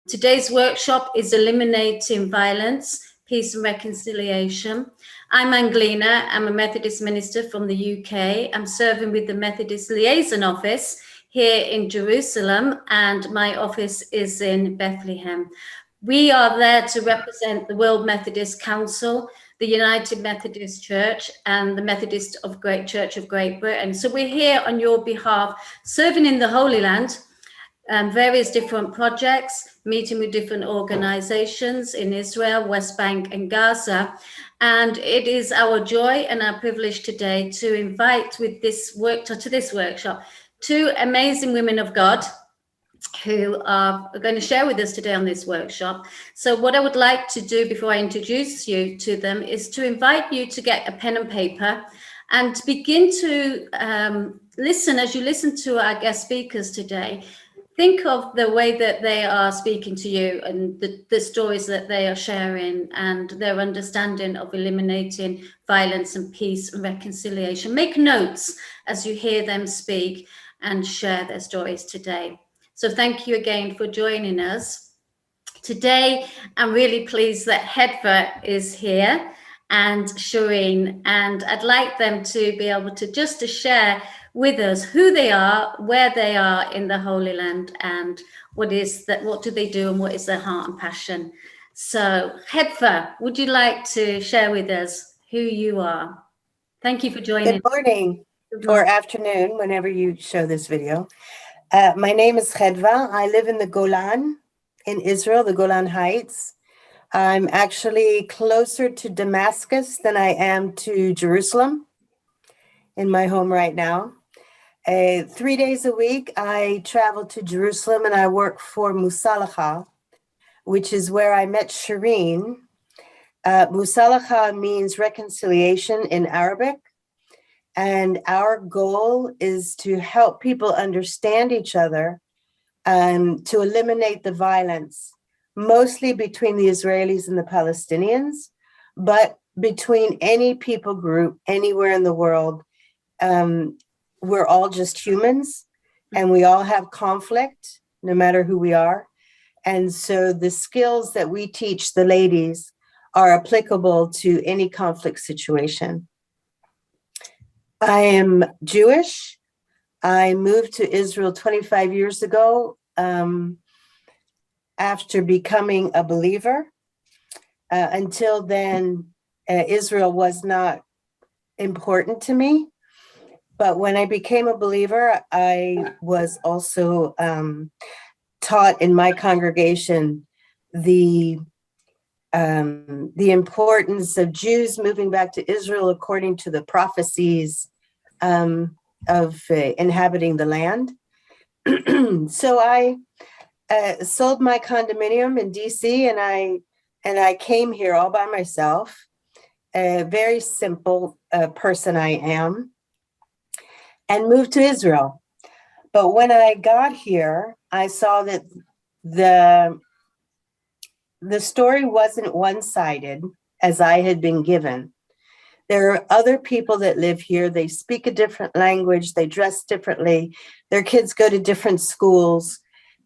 Today's workshop is Eliminating Violence, Peace and Reconciliation. I'm Angleena. I'm a Methodist minister from the UK. I'm serving with the Methodist Liaison Office here in Jerusalem, and my office is in Bethlehem. We are there to represent the World Methodist Council, the United Methodist Church, and the Methodist of Great Church of Great Britain. So we're here on your behalf, serving in the Holy Land, various different projects, meeting with different organizations in Israel, West Bank, and Gaza. And it is our joy and our privilege today to invite to this workshop two amazing women of God who are going to share with us today on this workshop. So what I would like to do before I introduce you to them is to invite you to get a pen and paper and begin to listen as you listen to our guest speakers today. Think of the way that they are speaking to you and the stories that they are sharing and their understanding of eliminating violence and peace and reconciliation. Make notes as you hear them speak and share their stories today. So thank you again for joining us. Today, I'm really pleased that Hedva is here and Shireen, and I'd like them to be able to share with us who they are, where they are in the Holy Land, and what do they do and what is their heart and passion. So Hedva, would you like to share with us who you are? Thank you for joining. Good morning or afternoon, whenever you show this video. My name is Hedva. I live in the Golan in Israel, the Golan Heights. I'm actually closer to Damascus than I am to Jerusalem in my home right now. 3 days a week, I travel to Jerusalem and I work for Musalaha, which is where I met Shireen. Musalaha means reconciliation in Arabic. And our goal is to help people understand each other and to eliminate the violence, mostly between the Israelis and the Palestinians, but between any people group anywhere in the world. We're all just humans and we all have conflict, no matter who we are. And so the skills that we teach the ladies are applicable to any conflict situation. I am Jewish. I moved to Israel 25 years ago after becoming a believer. Until then, Israel was not important to me. But when I became a believer, I was also taught in my congregation the importance of Jews moving back to Israel according to the prophecies of inhabiting the land. So I sold my condominium in DC and I came here all by myself. A very simple person I am, and moved to Israel. But when I got here, I saw that the story wasn't one-sided as I had been given. There are other people that live here. They speak a different language. They dress differently. Their kids go to different schools.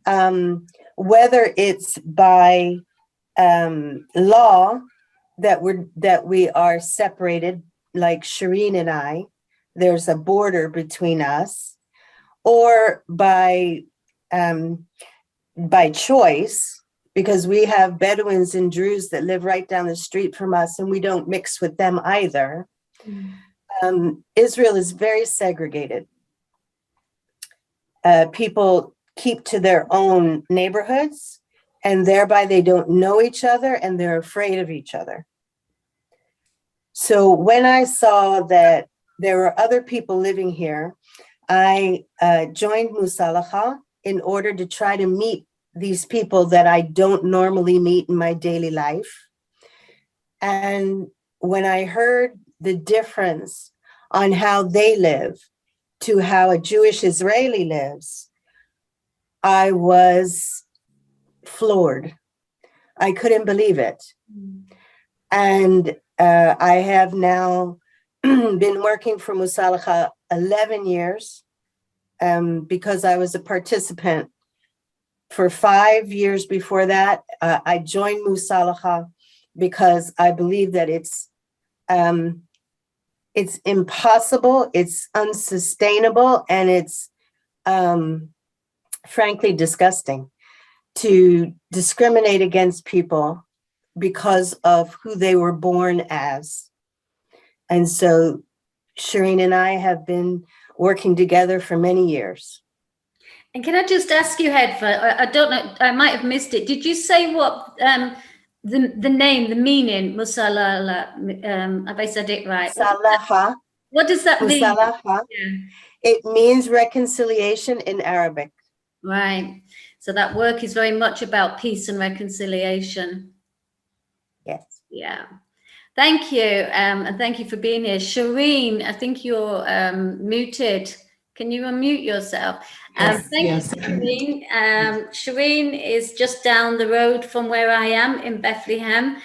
Whether it's by law that we are separated, like Shireen and I, there's a border between us, or by choice, because we have Bedouins and Druze that live right down the street from us and we don't mix with them either. Israel is very segregated. People keep to their own neighborhoods and thereby they don't know each other and they're afraid of each other. So when I saw that there were other people living here, I joined Musalaha in order to try to meet these people that I don't normally meet in my daily life. And when I heard the difference on how they live to how a Jewish Israeli lives, I was floored. I couldn't believe it. And I have now been working for Musalaha 11 years because I was a participant for 5 years before that, I joined Musalaha because I believe that it's impossible, it's unsustainable, and it's frankly disgusting to discriminate against people because of who they were born as. And so Shireen and I have been working together for many years. And can I just ask you, Hedva, I don't know, I might have missed it. Did you say what the name, the meaning, Musalala, have I said it right? Musalaha. What does that mean? Musalaha. Yeah. It means reconciliation in Arabic. Right. So that work is very much about peace and reconciliation. Yes. Yeah. Thank you. And thank you for being here. Shireen, I think you're muted. Can you unmute yourself? Yes, thank yes. you, Shireen. Shireen is just down the road from where I am in Bethlehem.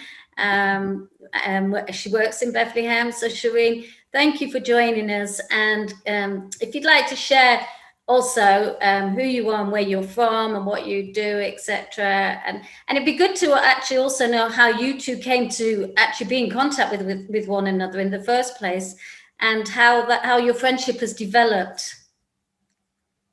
She works in Bethlehem. So Shireen, thank you for joining us. And if you'd like to share also who you are and where you're from and what you do, etc. And it'd be good to actually also know how you two came to actually be in contact with one another in the first place, and how your friendship has developed.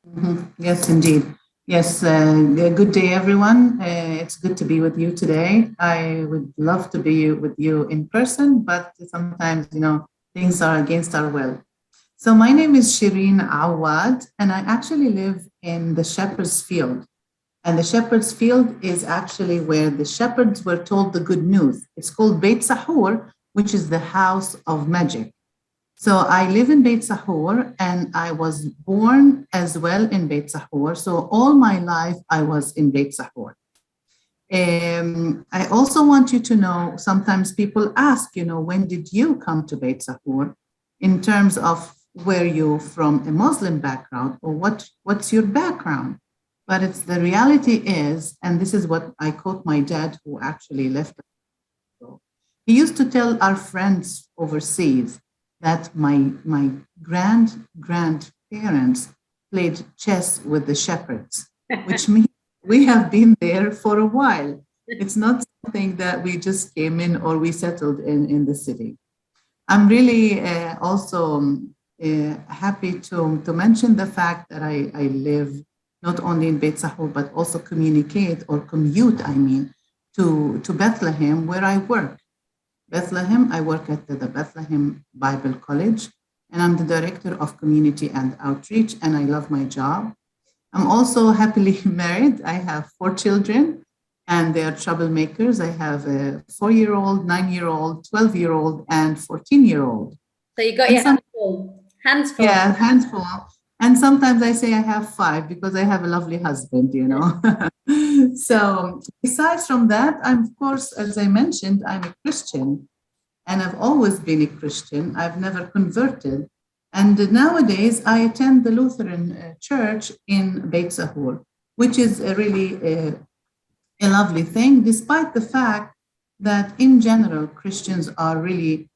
Mm-hmm. Yes, indeed. Yes, good day, everyone. It's good to be with you today. I would love to be with you in person, but sometimes, things are against our will. So my name is Shireen Awad, and I actually live in the Shepherd's Field. And the Shepherd's Field is actually where the shepherds were told the good news. It's called Beit Sahur, which is the house of magic. So I live in Beit Sahur, and I was born as well in Beit Sahur. So all my life I was in Beit Sahur. I also want you to know, sometimes people ask, when did you come to Beit Sahur? In terms of where you're from, a Muslim background, or what's your background? But the reality is, and this is what I quote my dad, who actually left. He used to tell our friends overseas that my grandparents played chess with the shepherds, which means we have been there for a while. It's not something that we just came in or we settled in the city. I'm really also happy to mention the fact that I live not only in Beit Sahur, but also commute, to Bethlehem, where I work. Bethlehem, I work at the Bethlehem Bible College, and I'm the Director of Community and Outreach, and I love my job. I'm also happily married. I have 4 children, and they are troublemakers. I have a 4-year-old, 9-year-old, 12-year-old, and 14-year-old. So you got your hands full. Hands full. Yeah, hands full. And sometimes I say I have 5 because I have a lovely husband, So besides from that, I'm, of course, as I mentioned, I'm a Christian, and I've always been a Christian. I've never converted. And nowadays I attend the Lutheran church in Beit Sahur, which is really a lovely thing, despite the fact that in general, Christians are really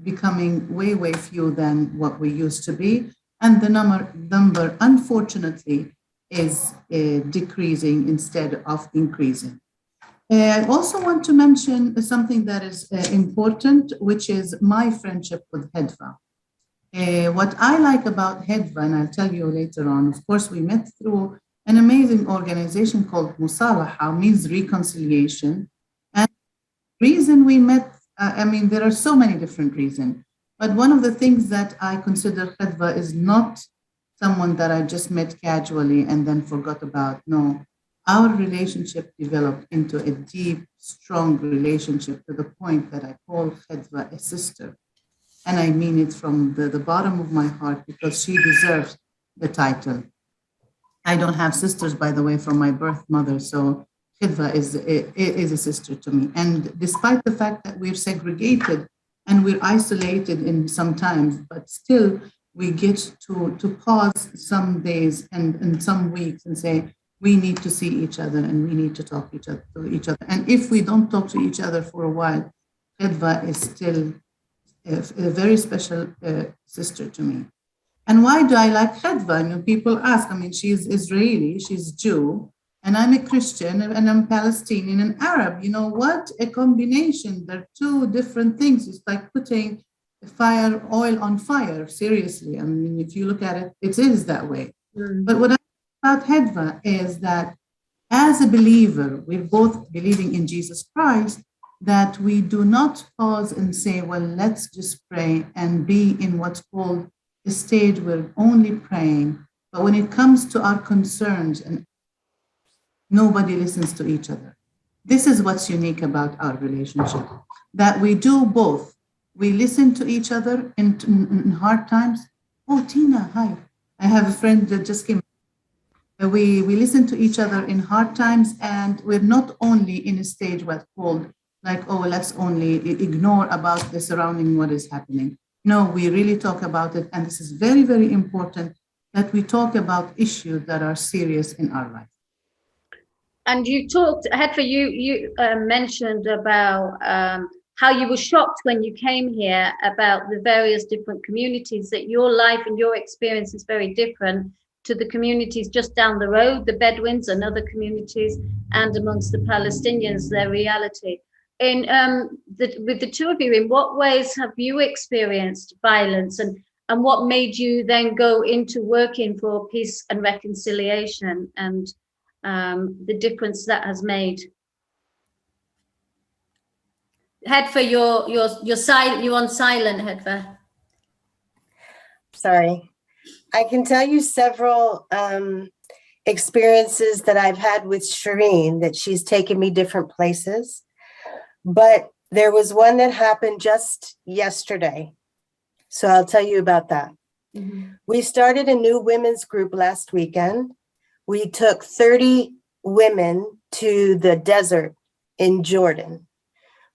becoming way few than what we used to be. And the number unfortunately, is decreasing instead of increasing. I also want to mention something that is important, which is my friendship with Hedva. What I like about Hedva, and I'll tell you later on, of course, we met through an amazing organization called Musalaha, means reconciliation. And the reason we met, there are so many different reasons, but one of the things that I consider Hedva is not someone that I just met casually and then forgot about. No, our relationship developed into a deep, strong relationship to the point that I call Hedva a sister. And I mean it from the bottom of my heart, because she deserves the title. I don't have sisters, by the way, from my birth mother. So Hedva is a sister to me. And despite the fact that we're segregated and we're isolated in some times, but still we get to pause some days and some weeks and say, we need to see each other and we need to talk to each other. And if we don't talk to each other for a while, Hedva is still a very special sister to me. And why do I like Khadva? I mean, people ask, I mean, she's Israeli, she's Jew, and I'm a Christian, and I'm Palestinian and Arab. You know what? A combination. They're two different things. It's like putting oil on fire, seriously. I mean, if you look at it, it is that way. But what I like about Khadva is that as a believer, we're both believing in Jesus Christ, that we do not pause and say, well, let's just pray and be in what's called a stage where only praying. But when it comes to our concerns, and nobody listens to each other. This is what's unique about our relationship, that we do both. We listen to each other in hard times. Oh, Tina, hi. I have a friend that just came. We listen to each other in hard times, and we're not only in a stage what's called like, oh, let's only ignore about the surrounding what is happening. No, we really talk about it. And this is very, very important that we talk about issues that are serious in our life. And you talked, Hedva, you mentioned about how you were shocked when you came here about the various different communities, that your life and your experience is very different to the communities just down the road, the Bedouins and other communities, and amongst the Palestinians, their reality. With the two of you, in what ways have you experienced violence, and what made you then go into working for peace and reconciliation, and the difference that has made? Hedva, you're on silent, Hedva. Sorry. I can tell you several experiences that I've had with Shireen, that she's taken me different places. But there was one that happened just yesterday. So I'll tell you about that. Mm-hmm. We started a new women's group last weekend. We took 30 women to the desert in Jordan,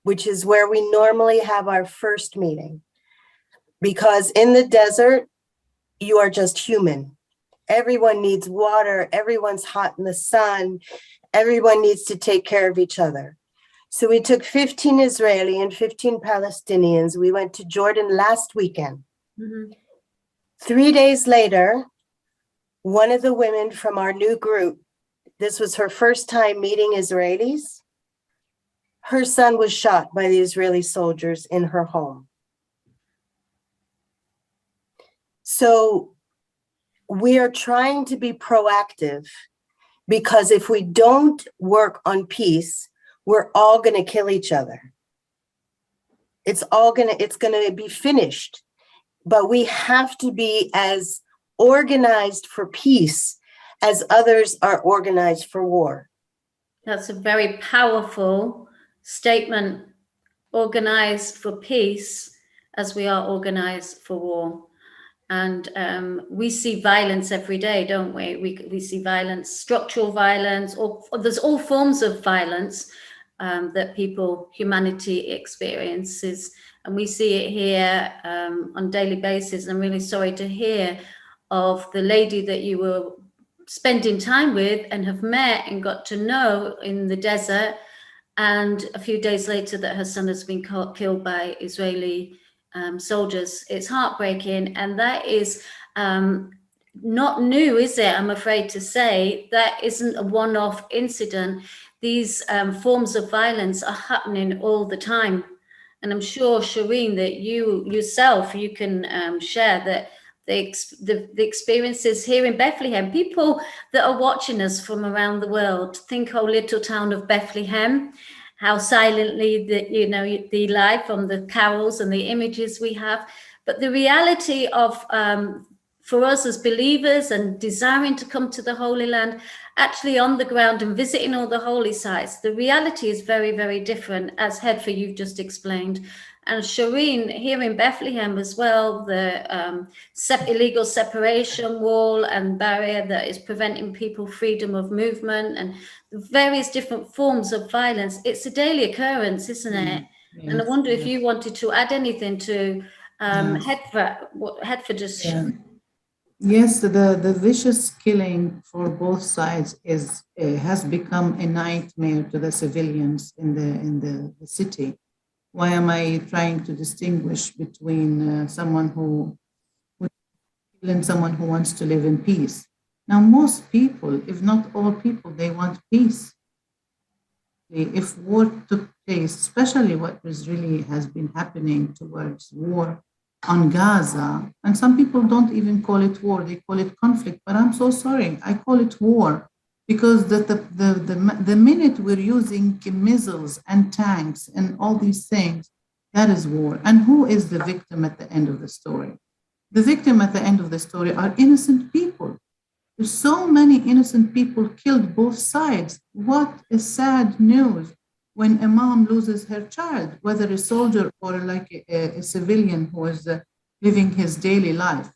which is where we normally have our first meeting. Because in the desert, you are just human. Everyone needs water. Everyone's hot in the sun. Everyone needs to take care of each other. So we took 15 Israeli and 15 Palestinians. We went to Jordan last weekend. Mm-hmm. 3 days later, one of the women from our new group, this was her first time meeting Israelis. Her son was shot by the Israeli soldiers in her home. So we are trying to be proactive, because if we don't work on peace, we're all going to kill each other. It's going to be finished. But we have to be as organized for peace as others are organized for war. That's a very powerful statement. Organized for peace as we are organized for war. And we see violence every day, don't we? We see violence, structural violence, or there's all forms of violence that humanity experiences. And we see it here on a daily basis. I'm really sorry to hear of the lady that you were spending time with and have met and got to know in the desert, and a few days later that her son has been killed by Israeli soldiers. It's heartbreaking, and that is not new, is it? I'm afraid to say that isn't a one-off incident. These forms of violence are happening all the time, and I'm sure, Shireen, that you yourself can share that the experiences here in Bethlehem. People that are watching us from around the world think, oh, little town of Bethlehem, how silently the life from the carols and the images we have. But the reality of for us as believers and desiring to come to the Holy Land, actually on the ground and visiting all the holy sites, the reality is very, very different, as Hedva, you've just explained. And Shireen, here in Bethlehem as well, the illegal separation wall and barrier that is preventing people freedom of movement, and various different forms of violence. It's a daily occurrence, isn't it? Yes, and I wonder if you wanted to add anything to Hedva, what Hedva just shared. Yes, the vicious killing for both sides has become a nightmare to the civilians in the city. Why am I trying to distinguish between someone who killing someone who wants to live in peace. Now, most people, if not all people, they want peace. If war took place, especially what was really has been happening towards war on Gaza, and some people don't even call it war, they call it conflict, but I'm so sorry, I call it war because the minute we're using missiles and tanks and all these things, that is war. And who is the victim at the end of the story? The victim at the end of the story are innocent people. There's so many innocent people killed both sides. What a sad news when a mom loses her child, whether a soldier or like a civilian who is living his daily life.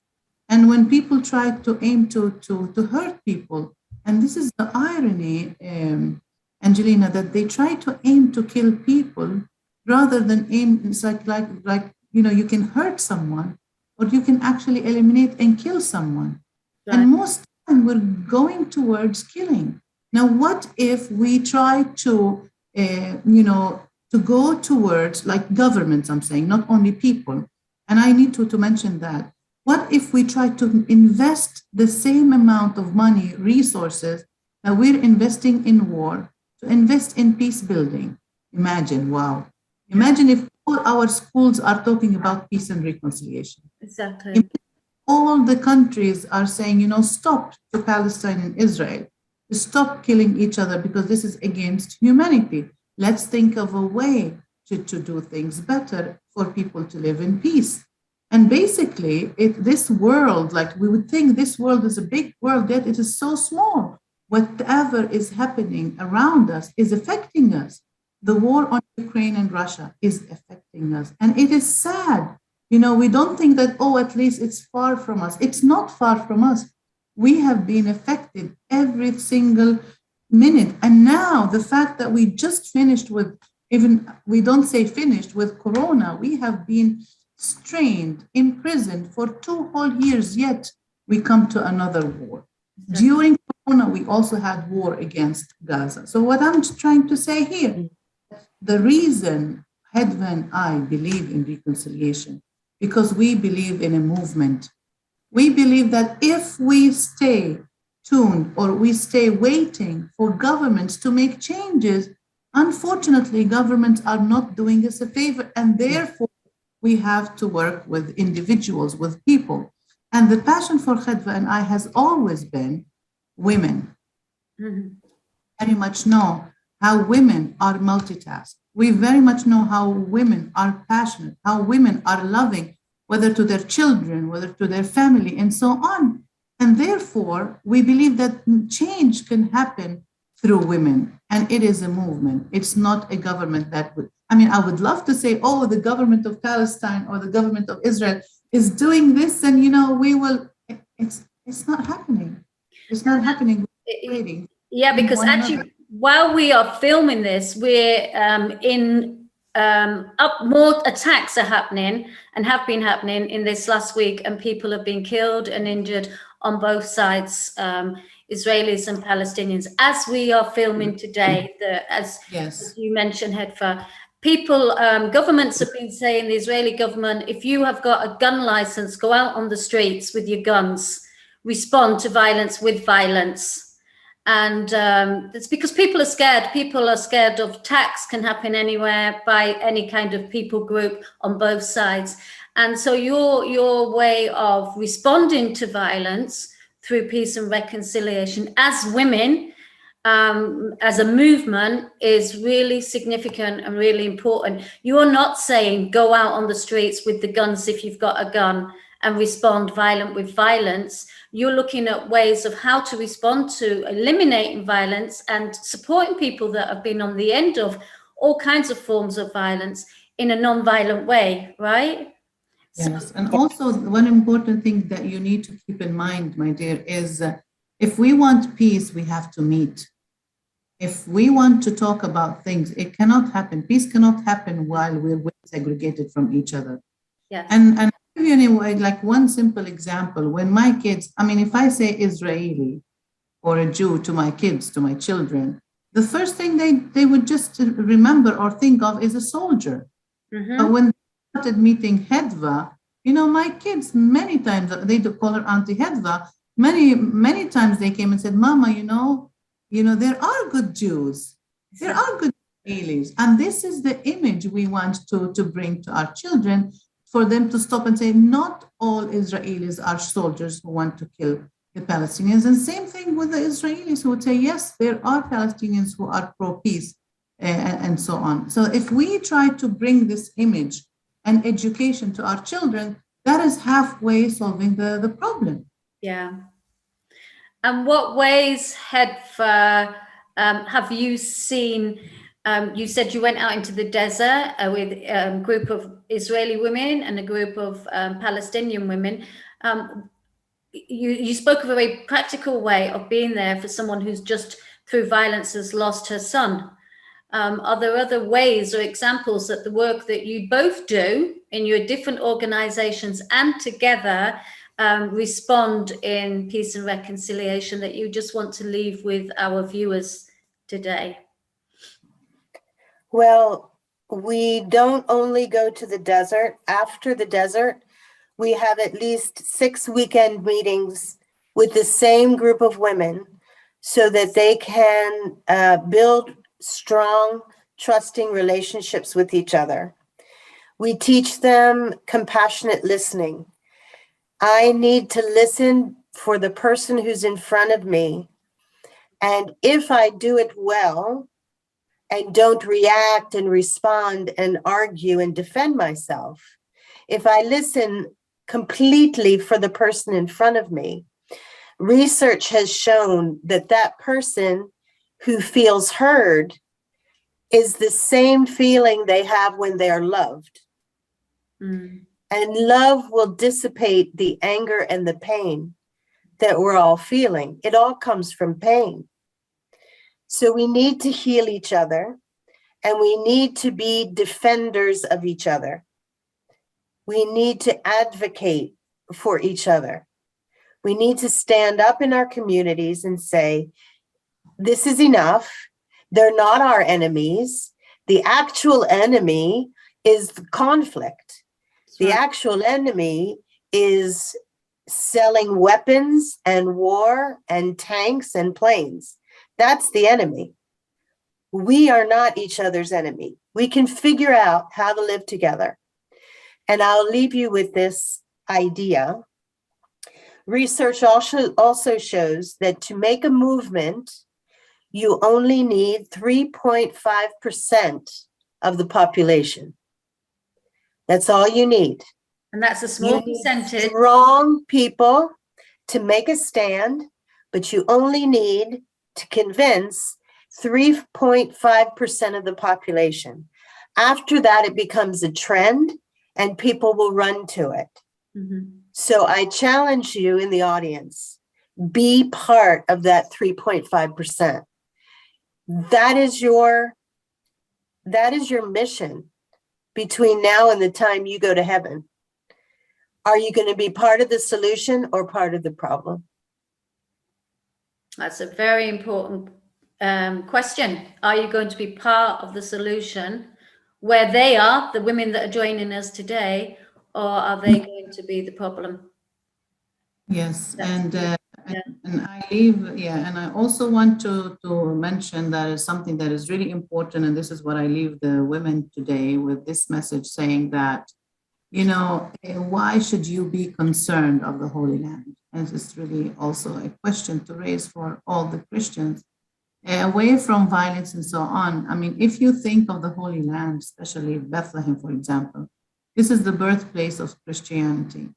And when people try to aim to hurt people, and this is the irony, Angelina, that they try to aim to kill people rather than aim, it's like you can hurt someone or you can actually eliminate and kill someone. Right. And most time we're going towards killing. Now, what if we try to to go towards like governments, I'm saying, not only people. And I need to mention that. What if we try to invest the same amount of money, resources that we're investing in war to invest in peace building? Imagine, wow. Imagine if all our schools are talking about peace and reconciliation. Exactly. Imagine all the countries are saying, stop to Palestine and Israel. Stop killing each other because this is against humanity. Let's think of a way to do things better for people to live in peace. And basically, this world, like we would think this world is a big world, yet it is so small. Whatever is happening around us is affecting us. The war on Ukraine and Russia is affecting us. And it is sad. We don't think that, at least it's far from us. It's not far from us. We have been affected every single minute. And now the fact that we just finished with, we don't say finished, with Corona, we have been strained, imprisoned for 2 whole years, yet we come to another war. Exactly. During Corona, we also had war against Gaza. So what I'm trying to say here, the reason Hedva and I believe in reconciliation, because we believe in a movement. We believe that if we stay tuned or we stay waiting for governments to make changes, unfortunately, governments are not doing us a favor, and therefore we have to work with individuals, with people. And the passion for Hedva and I has always been women. Mm-hmm. Very much know how women are multitask. We very much know how women are passionate, how women are loving, whether to their children, whether to their family, and so on. And therefore, we believe that change can happen through women, and it is a movement. It's not a government that would, I would love to say, the government of Palestine or the government of Israel is doing this, and, we will, it's not happening. It's not happening. Yeah, because actually, while we are filming this, we're more attacks are happening and have been happening in this last week, and people have been killed and injured on both sides, Israelis and Palestinians. As we are filming today, as you mentioned, Hedva, governments have been saying, the Israeli government, if you have got a gun license, go out on the streets with your guns, respond to violence with violence. And it's because people are scared. People are scared of attacks can happen anywhere by any kind of people group on both sides. And so your way of responding to violence through peace and reconciliation as women, as a movement, is really significant and really important. You are not saying go out on the streets with the guns if you've got a gun and respond violent with violence. You're looking at ways of how to respond to eliminating violence and supporting people that have been on the end of all kinds of forms of violence in a non-violent way, right? Yes, and also one important thing that you need to keep in mind, my dear, is if we want peace, we have to meet. If we want to talk about things, it cannot happen. Peace cannot happen while we're segregated from each other. Yes. And I'll give you like one simple example. When my kids, if I say Israeli or a Jew to my kids, to my children, the first thing they would just remember or think of is a soldier. Mm-hmm. But when they started meeting Hedva, You know, my kids, many times, they do call her Auntie Hedva, many times they came and said, Mama, there are good Jews. There are good Israelis. And this is the image we want to bring to our children, for them to stop and say, not all Israelis are soldiers who want to kill the Palestinians. And same thing with the Israelis who would say, yes, there are Palestinians who are pro-peace and so on. So if we try to bring this image and education to our children, that is halfway solving the problem. Yeah. And what ways have you seen, you said you went out into the desert with a group of Israeli women and a group of Palestinian women. You spoke of a very practical way of being there for someone who's just through violence has lost her son. Are there other ways or examples that the work that you both do in your different organizations and together respond in peace and reconciliation that you just want to leave with our viewers today? Well, we don't only go to the desert. After the desert, we have at least 6 weekend meetings with the same group of women so that they can build strong, trusting relationships with each other. We teach them compassionate listening. I need to listen for the person who's in front of me. And if I do it well and don't react and respond and argue and defend myself, if I listen completely for the person in front of me, research has shown that that person who feels heard is the same feeling they have when they're loved. Mm. And love will dissipate the anger and the pain that we're all feeling. It all comes from pain. So we need to heal each other, and we need to be defenders of each other. We need to advocate for each other. We need to stand up in our communities and say, this is enough. They're not our enemies. The actual enemy is the conflict. The actual enemy is selling weapons and war and tanks and planes. That's the enemy. We are not each other's enemy. We can figure out how to live together. And I'll leave you with this idea. Research also shows that to make a movement, you only need 3.5% of the population. That's all you need. And that's a small percentage. Strong people to make a stand, but you only need to convince 3.5% of the population. After that, it becomes a trend and people will run to it. Mm-hmm. So I challenge you in the audience, be part of that 3.5%. That is your mission between now and the time you go to heaven. Are you going to be part of the solution or part of the problem? That's a very important question. Are you going to be part of the solution where they are, the women that are joining us today, or are they going to be the problem? Yes, and I also want to mention that is something that is really important, and this is what I leave the women today with this message, saying that, why should you be concerned of the Holy Land? And it's really also a question to raise for all the Christians, away from violence and so on. I mean, if you think of the Holy Land, especially Bethlehem, for example, this is the birthplace of Christianity.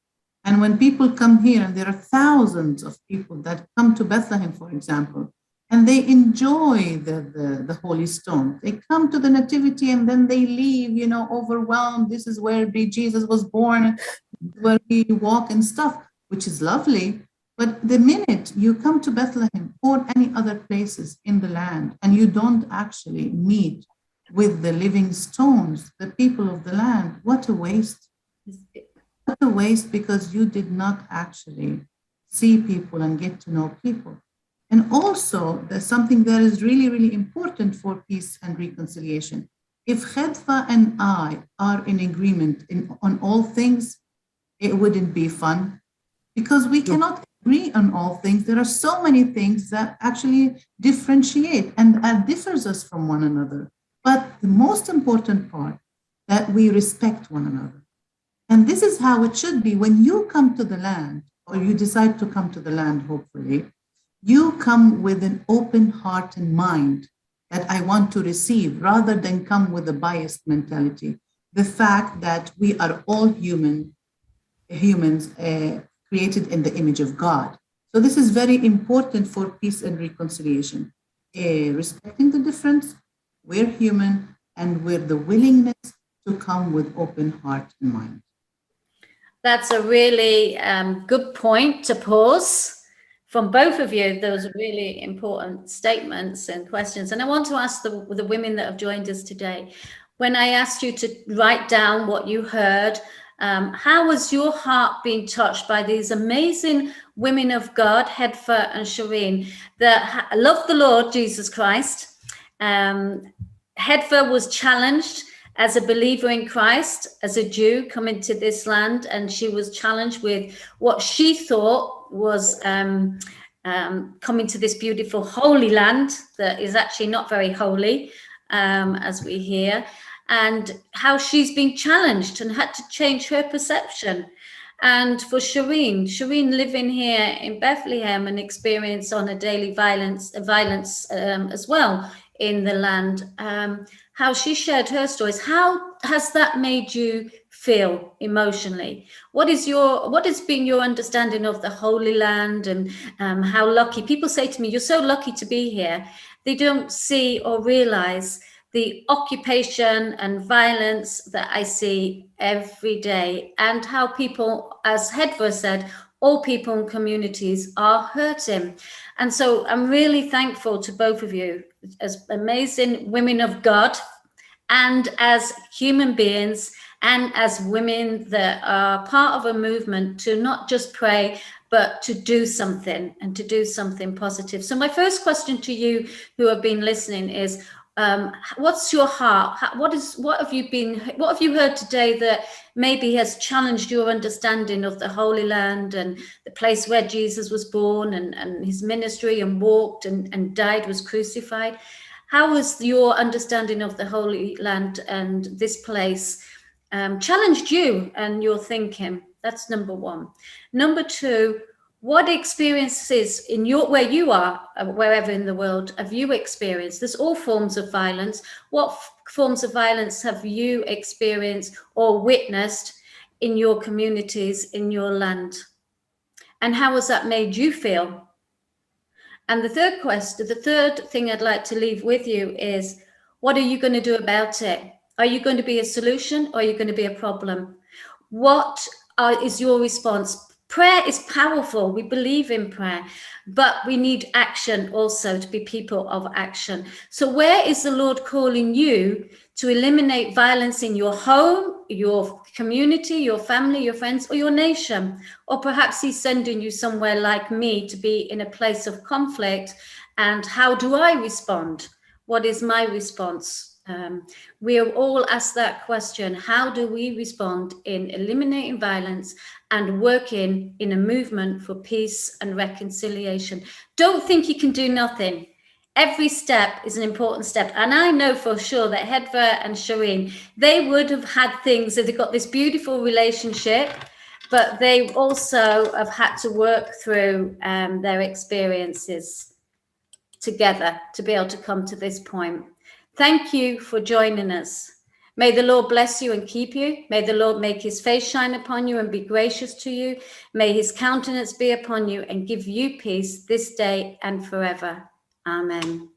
And when people come here, and there are thousands of people that come to Bethlehem, for example, and they enjoy the Holy Stone. They come to the Nativity and then they leave, overwhelmed. This is where Jesus was born, where we walk and stuff, which is lovely. But the minute you come to Bethlehem or any other places in the land, and you don't actually meet with the living stones, the people of the land, what a waste. What a waste, because you did not actually see people and get to know people. And also, there's something that is really, really important for peace and reconciliation. If Khedfa and I are in agreement on all things, it wouldn't be fun, because we cannot agree on all things. There are so many things that actually differentiate and differs us from one another. But the most important part, that we respect one another. And this is how it should be. When you come to the land, or you decide to come to the land, hopefully, you come with an open heart and mind that I want to receive, rather than come with a biased mentality. The fact that we are all humans created in the image of God. So this is very important for peace and reconciliation. Respecting the difference, we're human, and with the willingness to come with open heart and mind. That's a really good point to pause from both of you. Those are really important statements and questions. And I want to ask the women that have joined us today, when I asked you to write down what you heard, how was your heart being touched by these amazing women of God, Hedva and Shireen, that love the Lord Jesus Christ? Hedva was challenged as a believer in Christ, as a Jew coming to this land, and she was challenged with what she thought was coming to this beautiful holy land that is actually not very holy, as we hear, and how she's been challenged and had to change her perception. And for Shireen living here in Bethlehem and experience on a daily violence as well in the land, how she shared her stories. How has that made you feel emotionally? What has been your understanding of the Holy Land, and how lucky? People say to me, you're so lucky to be here. They don't see or realize the occupation and violence that I see every day, and how people, as Hedva said, all people and communities are hurting. And so I'm really thankful to both of you as amazing women of God, and as human beings, and as women that are part of a movement to not just pray, but to do something, and to do something positive. So my first question to you who have been listening is, what's your heart? What have you heard today that maybe has challenged your understanding of the Holy Land and the place where Jesus was born, and his ministry, and walked and died, was crucified? How has your understanding of the Holy Land and this place challenged you and your thinking? That's number one. Number two, what experiences where you are, wherever in the world, have you experienced? There's all forms of violence. What forms of violence have you experienced or witnessed in your communities, in your land? And how has that made you feel? And the third thing I'd like to leave with you is, what are you going to do about it? Are you going to be a solution, or are you going to be a problem? What is your response? Prayer is powerful. We believe in prayer, but we need action also, to be people of action. So where is the Lord calling you to eliminate violence in your home, your community, your family, your friends, or your nation? Or perhaps he's sending you somewhere like me to be in a place of conflict. And how do I respond? What is my response? We are all asked that question. How do we respond in eliminating violence and working in a movement for peace and reconciliation? Don't think you can do nothing. Every step is an important step. And I know for sure that Hedva and Shireen, they would have had things, that they've got this beautiful relationship, but they also have had to work through their experiences together to be able to come to this point. Thank you for joining us. May the Lord bless you and keep you. May the Lord make his face shine upon you and be gracious to you. May his countenance be upon you and give you peace this day and forever. Amen.